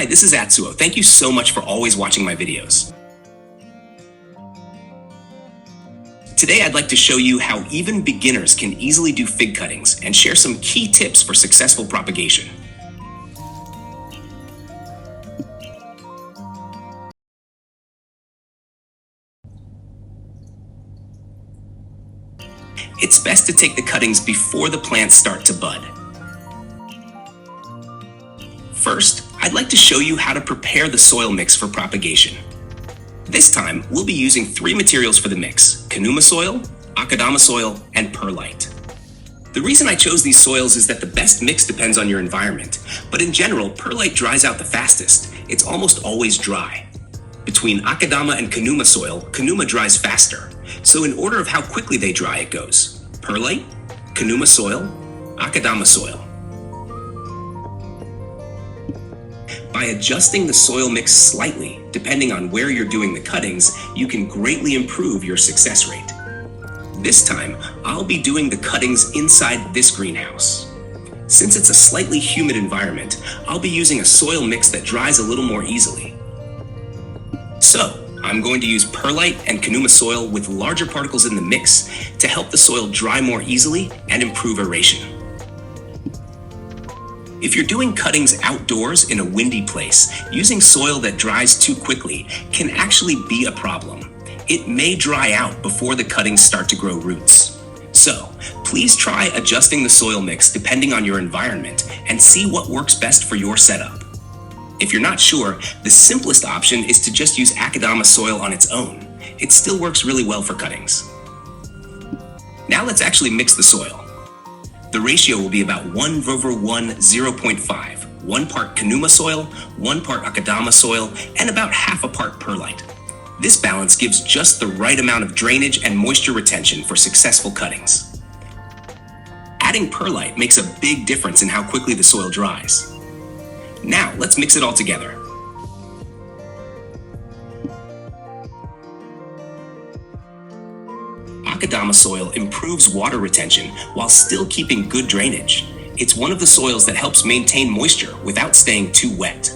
Hi, this is Atsuo. Thank you so much for always watching my videos. Today I'd like to show you how even beginners can easily do fig cuttings and share some key tips for successful propagation. It's best to take the cuttings before the plants start to bud. First, I'd like to show you how to prepare the soil mix for propagation. This time, we'll be using 3 materials for the mix: Gunma soil, Akadama soil, and perlite. The reason I chose these soils is that the best mix depends on your environment, but in general, perlite dries out the fastest. It's almost always dry. Between Akadama and Gunma soil, Gunma dries faster. So in order of how quickly they dry, it goes perlite, Gunma soil, Akadama soil. By adjusting the soil mix slightly, depending on where you're doing the cuttings, you can greatly improve your success rate. This time, I'll be doing the cuttings inside this greenhouse. Since it's a slightly humid environment, I'll be using a soil mix that dries a little more easily. So, I'm going to use perlite and Gunma soil with larger particles in the mix to help the soil dry more easily and improve aeration. If you're doing cuttings outdoors in a windy place, using soil that dries too quickly can actually be a problem. It may dry out before the cuttings start to grow roots. So, please try adjusting the soil mix depending on your environment and see what works best for your setup. If you're not sure, the simplest option is to just use Akadama soil on its own. It still works really well for cuttings. Now let's actually mix the soil. The ratio will be about 1:1, 0.5. 1 part Gunma soil, 1 part Akadama soil, and about half a part perlite. This balance gives just the right amount of drainage and moisture retention for successful cuttings. Adding perlite makes a big difference in how quickly the soil dries. Now, let's mix it all together. Akadama soil improves water retention while still keeping good drainage. It's one of the soils that helps maintain moisture without staying too wet.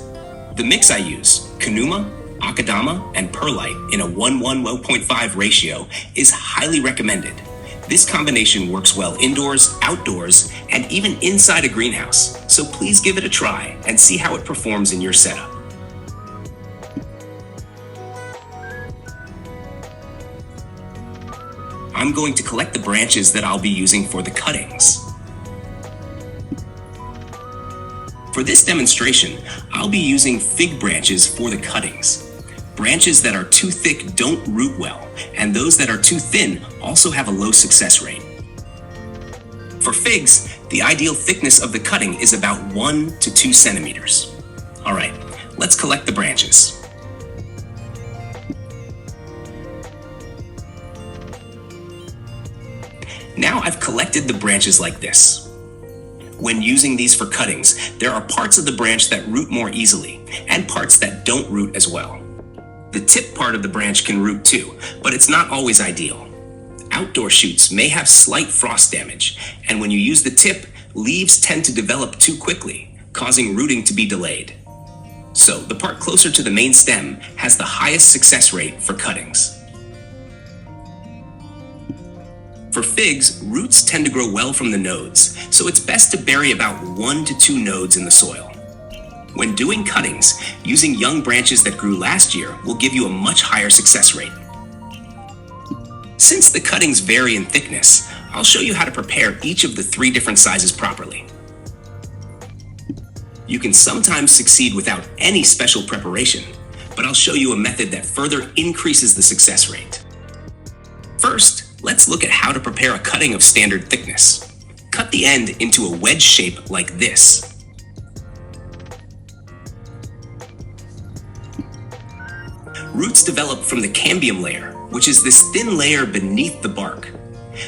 The mix I use, Gunma, Akadama, and perlite in a 1:1.5 ratio is highly recommended. This combination works well indoors, outdoors, and even inside a greenhouse, so please give it a try and see how it performs in your setup. I'm going to collect the branches that I'll be using for the cuttings. For this demonstration, I'll be using fig branches for the cuttings. Branches that are too thick don't root well, and those that are too thin also have a low success rate. For figs, the ideal thickness of the cutting is about 1 to 2 centimeters. All right, let's collect the branches. Now I've collected the branches like this. When using these for cuttings, there are parts of the branch that root more easily, and parts that don't root as well. The tip part of the branch can root too, but it's not always ideal. Outdoor shoots may have slight frost damage, and when you use the tip, leaves tend to develop too quickly, causing rooting to be delayed. So the part closer to the main stem has the highest success rate for cuttings. For figs, roots tend to grow well from the nodes, so it's best to bury about 1 to 2 nodes in the soil. When doing cuttings, using young branches that grew last year will give you a much higher success rate. Since the cuttings vary in thickness, I'll show you how to prepare each of the 3 different sizes properly. You can sometimes succeed without any special preparation, but I'll show you a method that further increases the success rate. First, let's look at how to prepare a cutting of standard thickness. Cut the end into a wedge shape like this. Roots develop from the cambium layer, which is this thin layer beneath the bark.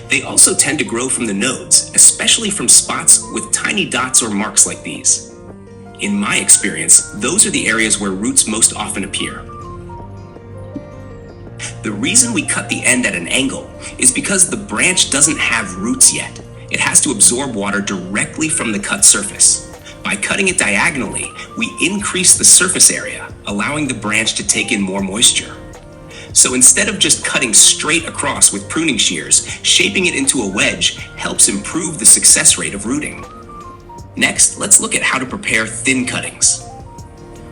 They also tend to grow from the nodes, especially from spots with tiny dots or marks like these. In my experience, those are the areas where roots most often appear. The reason we cut the end at an angle is because the branch doesn't have roots yet. It has to absorb water directly from the cut surface. By cutting it diagonally, we increase the surface area, allowing the branch to take in more moisture. So instead of just cutting straight across with pruning shears, shaping it into a wedge helps improve the success rate of rooting. Next, let's look at how to prepare thin cuttings.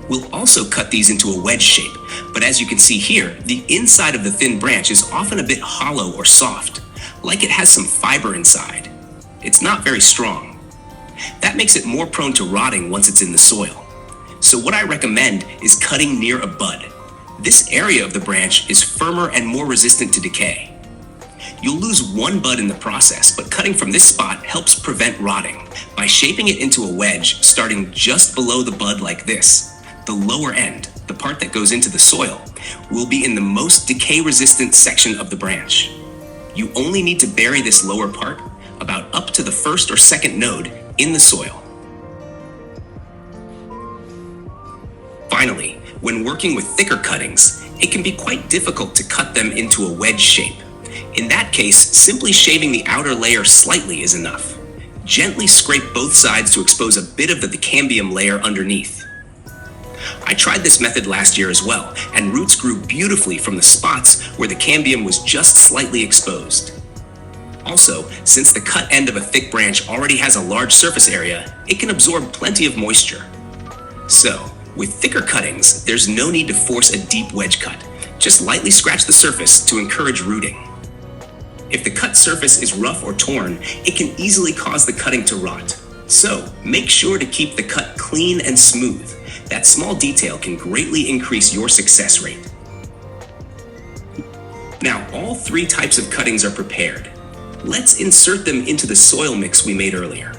We'll also cut these into a wedge shape, but as you can see here, the inside of the thin branch is often a bit hollow or soft, like it has some fiber inside. It's not very strong. That makes it more prone to rotting once it's in the soil. So what I recommend is cutting near a bud. This area of the branch is firmer and more resistant to decay. You'll lose one bud in the process, but cutting from this spot helps prevent rotting. By shaping it into a wedge, starting just below the bud like this, the lower end, the part that goes into the soil, will be in the most decay-resistant section of the branch. You only need to bury this lower part about up to the first or second node in the soil. Finally, when working with thicker cuttings, it can be quite difficult to cut them into a wedge shape. In that case, simply shaving the outer layer slightly is enough. Gently scrape both sides to expose a bit of the cambium layer underneath. I tried this method last year as well, and roots grew beautifully from the spots where the cambium was just slightly exposed. Also, since the cut end of a thick branch already has a large surface area, it can absorb plenty of moisture. So, with thicker cuttings, there's no need to force a deep wedge cut. Just lightly scratch the surface to encourage rooting. If the cut surface is rough or torn, it can easily cause the cutting to rot. So, make sure to keep the cut clean and smooth. That small detail can greatly increase your success rate. Now, all three types of cuttings are prepared. Let's insert them into the soil mix we made earlier.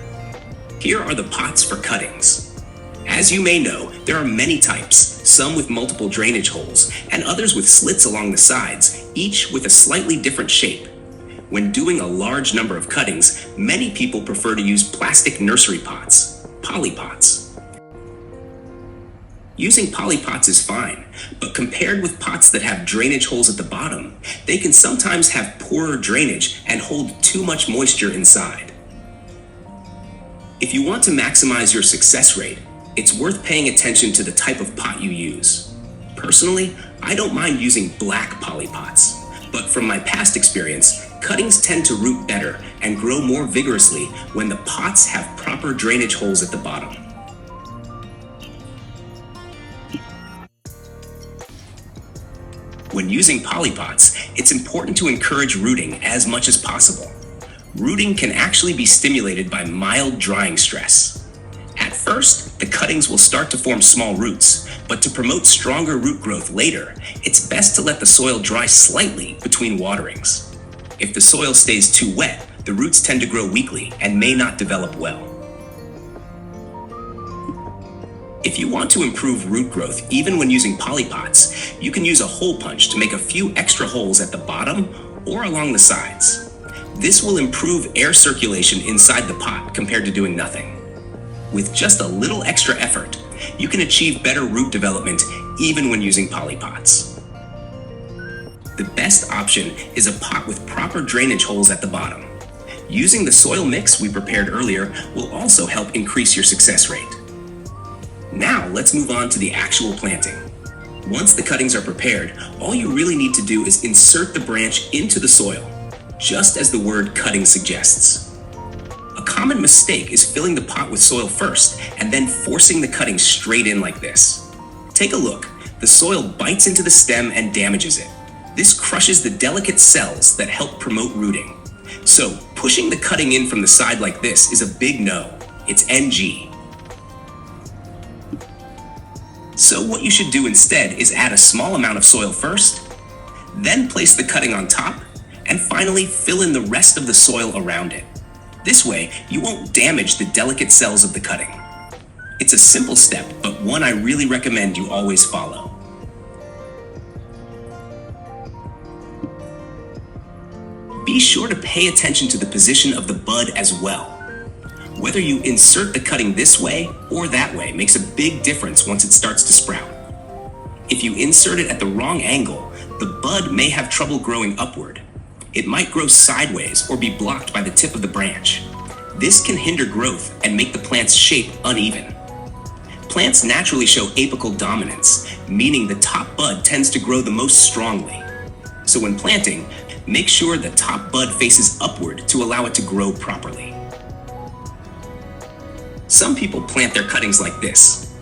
Here are the pots for cuttings. As you may know, there are many types, some with multiple drainage holes, and others with slits along the sides, each with a slightly different shape. When doing a large number of cuttings, many people prefer to use plastic nursery pots, polypots. Using polypots is fine, but compared with pots that have drainage holes at the bottom, they can sometimes have poorer drainage and hold too much moisture inside. If you want to maximize your success rate, it's worth paying attention to the type of pot you use. Personally, I don't mind using black polypots, but from my past experience, cuttings tend to root better and grow more vigorously when the pots have proper drainage holes at the bottom. When using polypots, it's important to encourage rooting as much as possible. Rooting can actually be stimulated by mild drying stress. At first, the cuttings will start to form small roots, but to promote stronger root growth later, it's best to let the soil dry slightly between waterings. If the soil stays too wet, the roots tend to grow weakly and may not develop well. If you want to improve root growth even when using polypots, you can use a hole punch to make a few extra holes at the bottom or along the sides. This will improve air circulation inside the pot compared to doing nothing. With just a little extra effort, you can achieve better root development even when using polypots. The best option is a pot with proper drainage holes at the bottom. Using the soil mix we prepared earlier will also help increase your success rate. Now let's move on to the actual planting. Once the cuttings are prepared, all you really need to do is insert the branch into the soil, just as the word cutting suggests. A common mistake is filling the pot with soil first and then forcing the cutting straight in like this. Take a look. The soil bites into the stem and damages it. This crushes the delicate cells that help promote rooting. So pushing the cutting in from the side like this is a big no. It's NG. So what you should do instead is add a small amount of soil first, then place the cutting on top, and finally fill in the rest of the soil around it. This way, you won't damage the delicate cells of the cutting. It's a simple step, but one I really recommend you always follow. Be sure to pay attention to the position of the bud as well. Whether you insert the cutting this way or that way makes a big difference once it starts to sprout. If you insert it at the wrong angle, the bud may have trouble growing upward. It might grow sideways or be blocked by the tip of the branch. This can hinder growth and make the plant's shape uneven. Plants naturally show apical dominance, meaning the top bud tends to grow the most strongly. So when planting, make sure the top bud faces upward to allow it to grow properly. Some people plant their cuttings like this.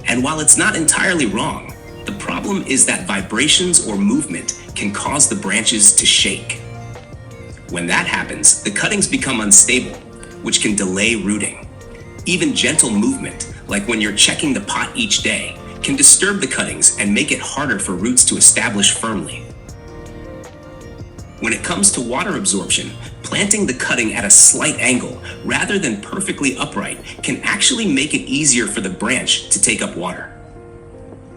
And while it's not entirely wrong, the problem is that vibrations or movement can cause the branches to shake. When that happens, the cuttings become unstable, which can delay rooting. Even gentle movement, like when you're checking the pot each day, can disturb the cuttings and make it harder for roots to establish firmly. When it comes to water absorption, planting the cutting at a slight angle rather than perfectly upright can actually make it easier for the branch to take up water.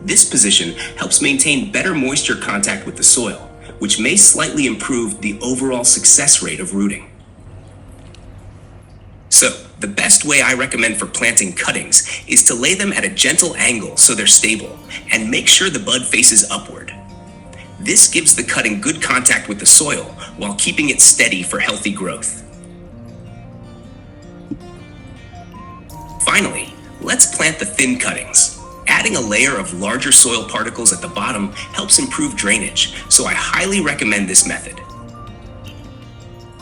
This position helps maintain better moisture contact with the soil, which may slightly improve the overall success rate of rooting. So, the best way I recommend for planting cuttings is to lay them at a gentle angle so they're stable, and make sure the bud faces upward. This gives the cutting good contact with the soil while keeping it steady for healthy growth. Finally, let's plant the thin cuttings. Adding a layer of larger soil particles at the bottom helps improve drainage, so I highly recommend this method.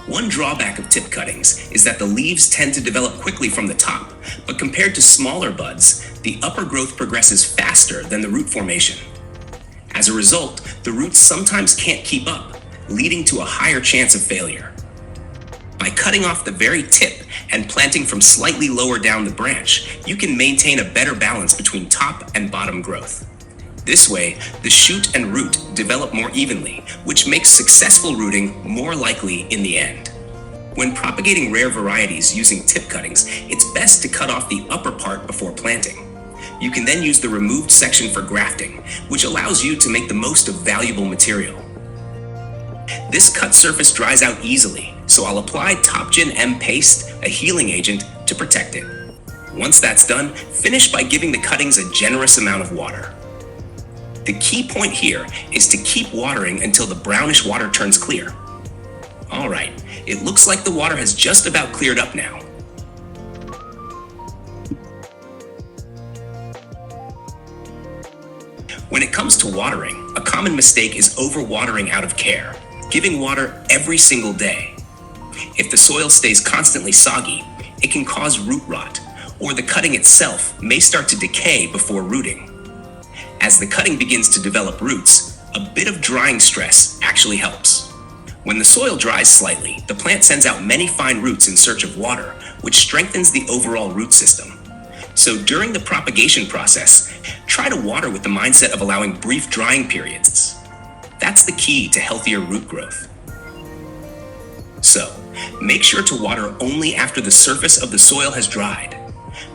One drawback of tip cuttings is that the leaves tend to develop quickly from the top, but compared to smaller buds, the upper growth progresses faster than the root formation. As a result, the roots sometimes can't keep up, leading to a higher chance of failure. By cutting off the very tip and planting from slightly lower down the branch, you can maintain a better balance between top and bottom growth. This way, the shoot and root develop more evenly, which makes successful rooting more likely in the end. When propagating rare varieties using tip cuttings, it's best to cut off the upper part before planting. You can then use the removed section for grafting, which allows you to make the most of valuable material. This cut surface dries out easily, so I'll apply Topgen M paste, a healing agent, to protect it. Once that's done, finish by giving the cuttings a generous amount of water. The key point here is to keep watering until the brownish water turns clear. All right, it looks like the water has just about cleared up now. When it comes to watering, a common mistake is overwatering out of care, giving water every single day. If the soil stays constantly soggy, it can cause root rot, or the cutting itself may start to decay before rooting. As the cutting begins to develop roots, a bit of drying stress actually helps. When the soil dries slightly, the plant sends out many fine roots in search of water, which strengthens the overall root system. So during the propagation process, try to water with the mindset of allowing brief drying periods. That's the key to healthier root growth. So, make sure to water only after the surface of the soil has dried.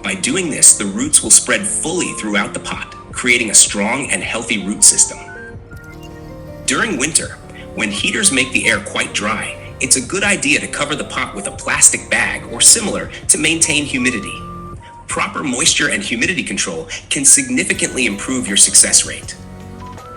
By doing this, the roots will spread fully throughout the pot, creating a strong and healthy root system. During winter, when heaters make the air quite dry, it's a good idea to cover the pot with a plastic bag or similar to maintain humidity. Proper moisture and humidity control can significantly improve your success rate.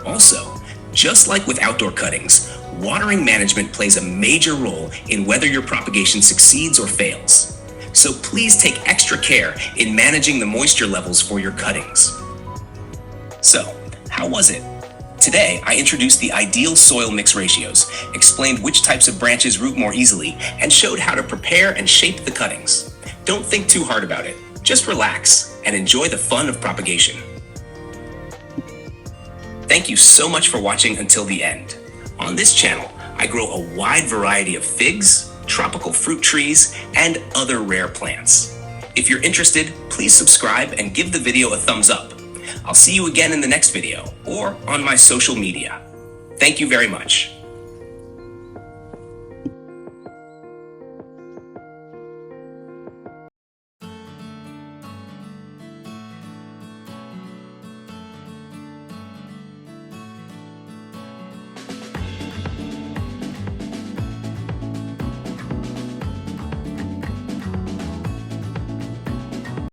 Also, just like with outdoor cuttings, watering management plays a major role in whether your propagation succeeds or fails. So please take extra care in managing the moisture levels for your cuttings. So, how was it? Today, I introduced the ideal soil mix ratios, explained which types of branches root more easily, and showed how to prepare and shape the cuttings. Don't think too hard about it. Just relax and enjoy the fun of propagation. Thank you so much for watching until the end. On this channel, I grow a wide variety of figs, tropical fruit trees, and other rare plants. If you're interested, please subscribe and give the video a thumbs up. I'll see you again in the next video or on my social media. Thank you very much.